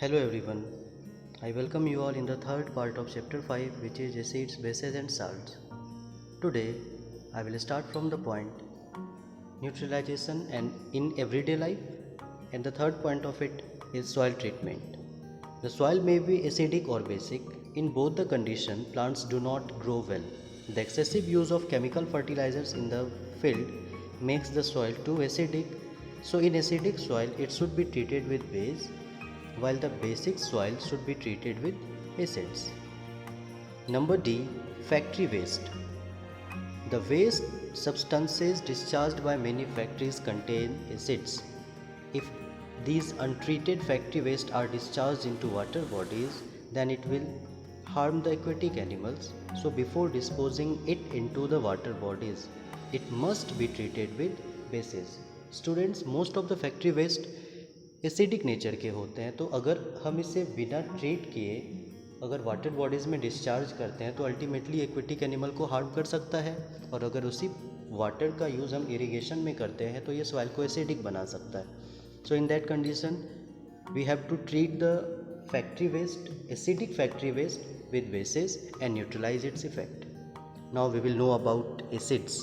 Hello everyone, I welcome you all in the third part of chapter 5, which is acids, bases and salts. Today I will start from the point neutralization and in everyday life, and the third point of it is soil treatment. The soil may be acidic or basic. In both the condition, plants do not grow well. The excessive use of chemical fertilizers in the field makes the soil too acidic. So in acidic soil, it should be treated with base, while the basic soil should be treated with acids. Number D. Factory waste. The waste substances discharged by many factories contain acids. If these untreated factory waste are discharged into water bodies, then it will harm the aquatic animals. So before disposing it into the water bodies, it must be treated with bases. Students, most of the factory waste acidic nature के होते हैं, तो अगर हम इसे बिना treat किए अगर वाटर बॉडीज़ में डिस्चार्ज करते हैं तो अल्टीमेटली एक्वेटिक एनिमल को हार्म कर सकता है, और अगर उसी वाटर का यूज़ हम इरिगेशन में करते हैं तो ये सॉइल को एसिडिक बना सकता है. So in that condition we have to treat the factory waste, acidic factory waste with bases and neutralize its effect. Now we will know about acids.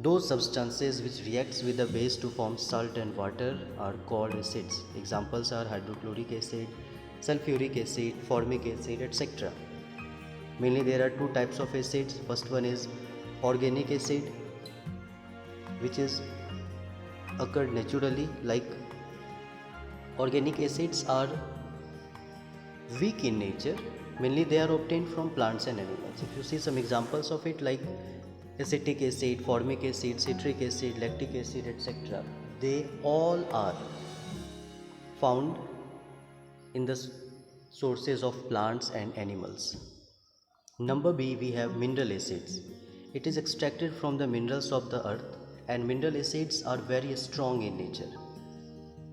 Those substances which reacts with the base to form salt and water are called acids. Examples are hydrochloric acid, sulfuric acid, formic acid, etc. Mainly there are two types of acids. First one is organic acid, which is occurred naturally. Like organic acids are weak in nature. Mainly they are obtained from plants and animals. If you see some examples of it, like acetic acid, formic acid, citric acid, lactic acid, etc., they all are found in the sources of plants and animals. Number B, we have mineral acids. It is extracted from the minerals of the earth, and mineral acids are very strong in nature.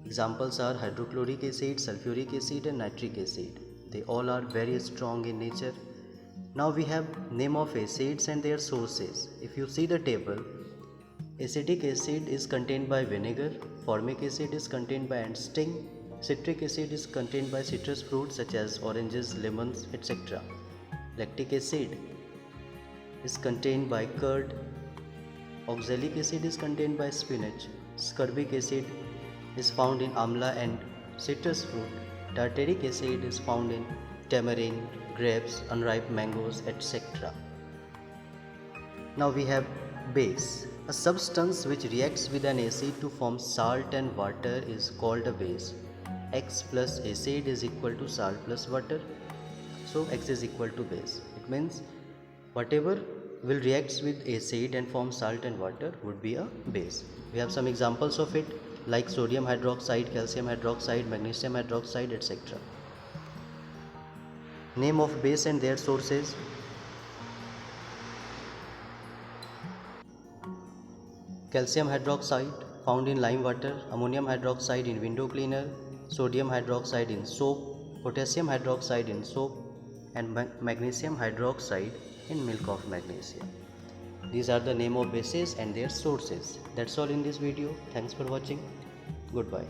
Examples are hydrochloric acid, sulfuric acid and nitric acid. They all are very strong in nature. Now we have name of acids and their sources. If you see the table, acetic acid is contained by vinegar, formic acid is contained by ant sting, citric acid is contained by citrus fruits such as oranges, lemons, etc. Lactic acid is contained by curd, oxalic acid is contained by spinach, ascorbic acid is found in amla and citrus fruit, tartaric acid is found in tamarind, grapes, unripe mangoes, etc. Now we have base. A substance which reacts with an acid to form salt and water is called a base. X plus acid is equal to salt plus water. So X is equal to base. It means whatever will react with acid and form salt and water would be a base. We have some examples of it, like sodium hydroxide, calcium hydroxide, magnesium hydroxide, etc. Name of base and their sources. Calcium hydroxide found in lime water, ammonium hydroxide in window cleaner, sodium hydroxide in soap, potassium hydroxide in soap, and magnesium hydroxide in milk of magnesia. These are the name of bases and their sources. That's all in this video. Thanks for watching. Goodbye.